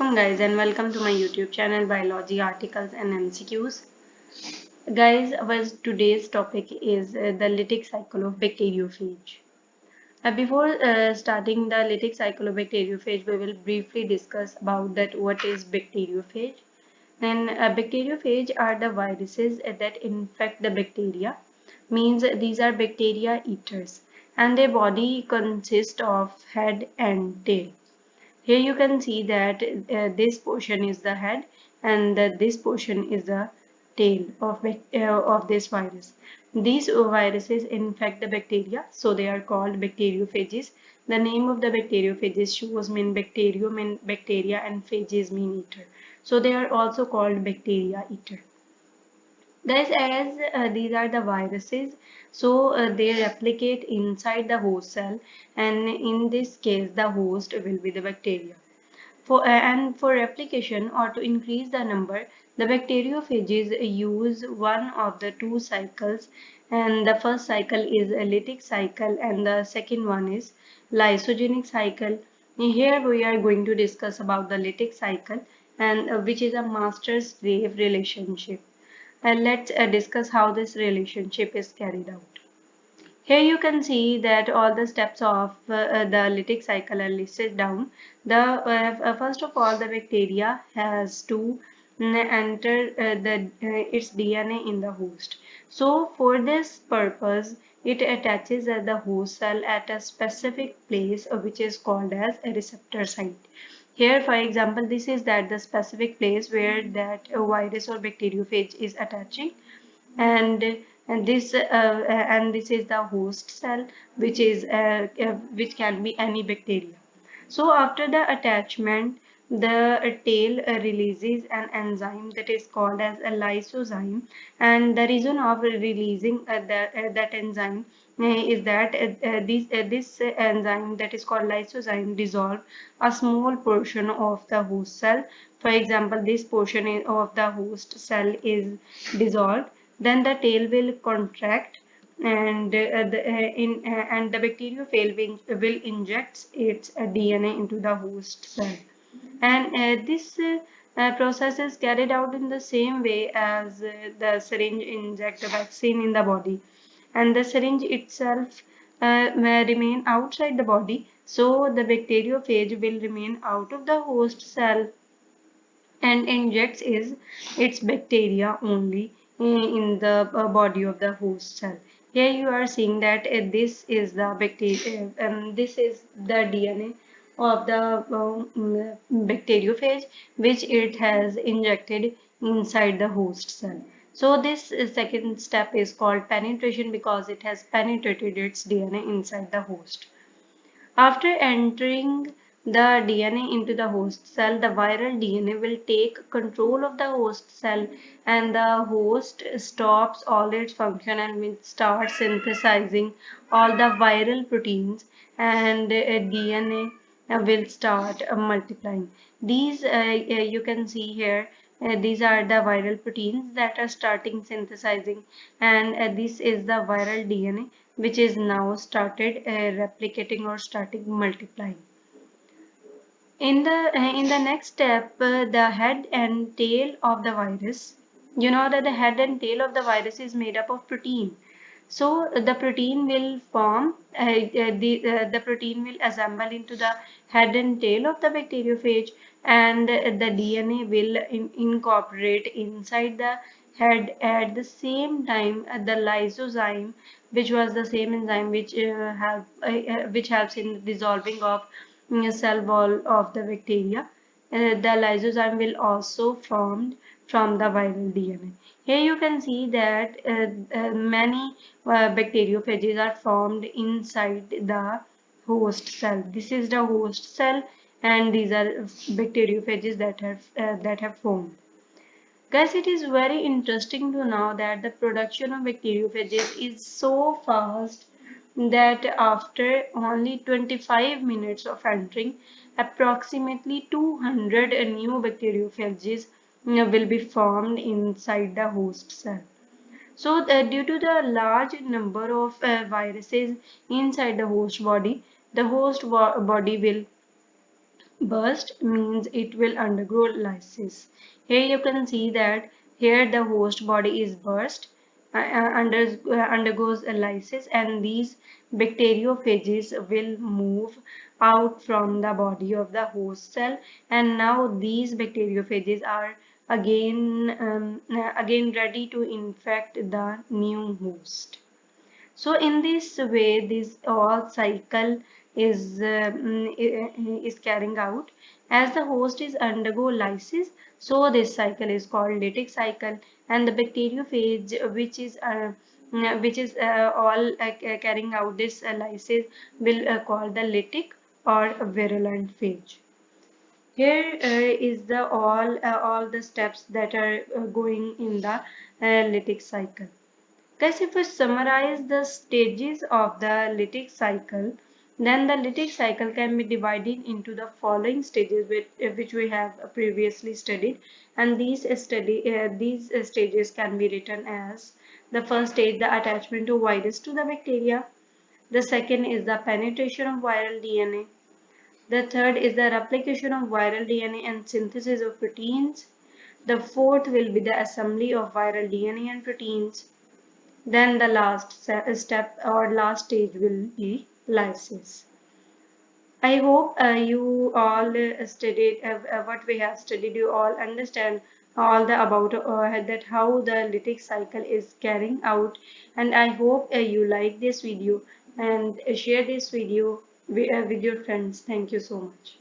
Assalamualaikum guys and welcome to my YouTube channel Biology Articles and MCQs. Guys, our today's topic is the lytic cycle of bacteriophage. Before starting the lytic cycle of bacteriophage, we will briefly discuss about that what is bacteriophage. And bacteriophage are the viruses that infect the bacteria. Means these are bacteria eaters and their body consists of head and tail. Here you can see that this portion is the head and this portion is the tail of this virus. These viruses infect the bacteria, so they are called bacteriophages. The name of the bacteriophages shows mean bacterium mean bacteria and phages mean eater. So they are also called bacteria eater. Guys, as these are the viruses, so they replicate inside the host cell, and in this case, the host will be the bacteria. For replication or to increase the number, the bacteriophages use one of the two cycles, and the first cycle is a lytic cycle, and the second one is lysogenic cycle. Here we are going to discuss about the lytic cycle, and which is a master-slave relationship. And let's discuss how this relationship is carried out. Here you can see that all the steps of the lytic cycle are listed down. First of all, the bacteria has to enter its DNA in the host. So for this purpose, it attaches at the host cell at a specific place which is called as a receptor site. Here, for example, this is that the specific place where that virus or bacteriophage is attaching, and this is the host cell, which can be any bacteria. So after the attachment, the tail releases an enzyme that is called as a lysozyme, and the reason of releasing that enzyme is that this enzyme that is called lysozyme dissolve a small portion of the host cell. For example, this portion of the host cell is dissolved, then the tail will contract, and the bacteriophage will inject its DNA into the host cell, and this process is carried out in the same way as the syringe inject a vaccine in the body, and the syringe itself may remain outside the body, so the bacteriophage will remain out of the host cell and injects its bacteria only in the body of the host cell. Here you are seeing that this is the bacteria, this is the DNA of the bacteriophage, which it has injected inside the host cell. So this second step is called penetration because it has penetrated its DNA inside the host. After entering the DNA into the host cell, the viral DNA will take control of the host cell, and the host stops all its function and will start synthesizing all the viral proteins, and DNA will start multiplying. These you can see here, these are the viral proteins that are starting synthesizing, and this is the viral DNA which is now started replicating or starting multiplying. In the next step, the head and tail of the virus. You know that the head and tail of the virus is made up of protein. So the protein will form, the protein will assemble into the head and tail of the bacteriophage, and the DNA will incorporate inside the head. At the same time, the lysozyme, which was the same enzyme which helps in dissolving of cell wall of the bacteria. The lysozyme will also formed from the viral DNA. Here you can see that many bacteriophages are formed inside the host cell. This is the host cell, and these are bacteriophages that have formed. Guys, it is very interesting to know that the production of bacteriophages is so fast that after only 25 minutes of entering, approximately 200 new bacteriophages will be formed inside the host cell. So, due to the large number of viruses inside the host body, the host body will Burst means it will undergo lysis. Here you can see that here the host body is burst, undergoes a lysis, and these bacteriophages will move out from the body of the host cell, and now these bacteriophages are again ready to infect the new host. So in this way, this all cycle is carrying out. As the host is undergo lysis, so this cycle is called lytic cycle, and the bacteriophage, which is all carrying out this lysis, will call the lytic or virulent phage. Here is the all the steps that are going in the lytic cycle. Guys, if we summarize the stages of the lytic cycle, then the lytic cycle can be divided into the following stages which we have previously studied, and these stages can be written as: the first stage, the attachment to virus to the bacteria; the second is the penetration of viral DNA; the third is the replication of viral DNA and synthesis of proteins; the fourth will be the assembly of viral DNA and proteins; then the last step or last stage will be lysis. I hope you all studied what we have studied. You all understand all the about that how the lytic cycle is carrying out. And I hope you like this video and share this video with your friends. Thank you so much.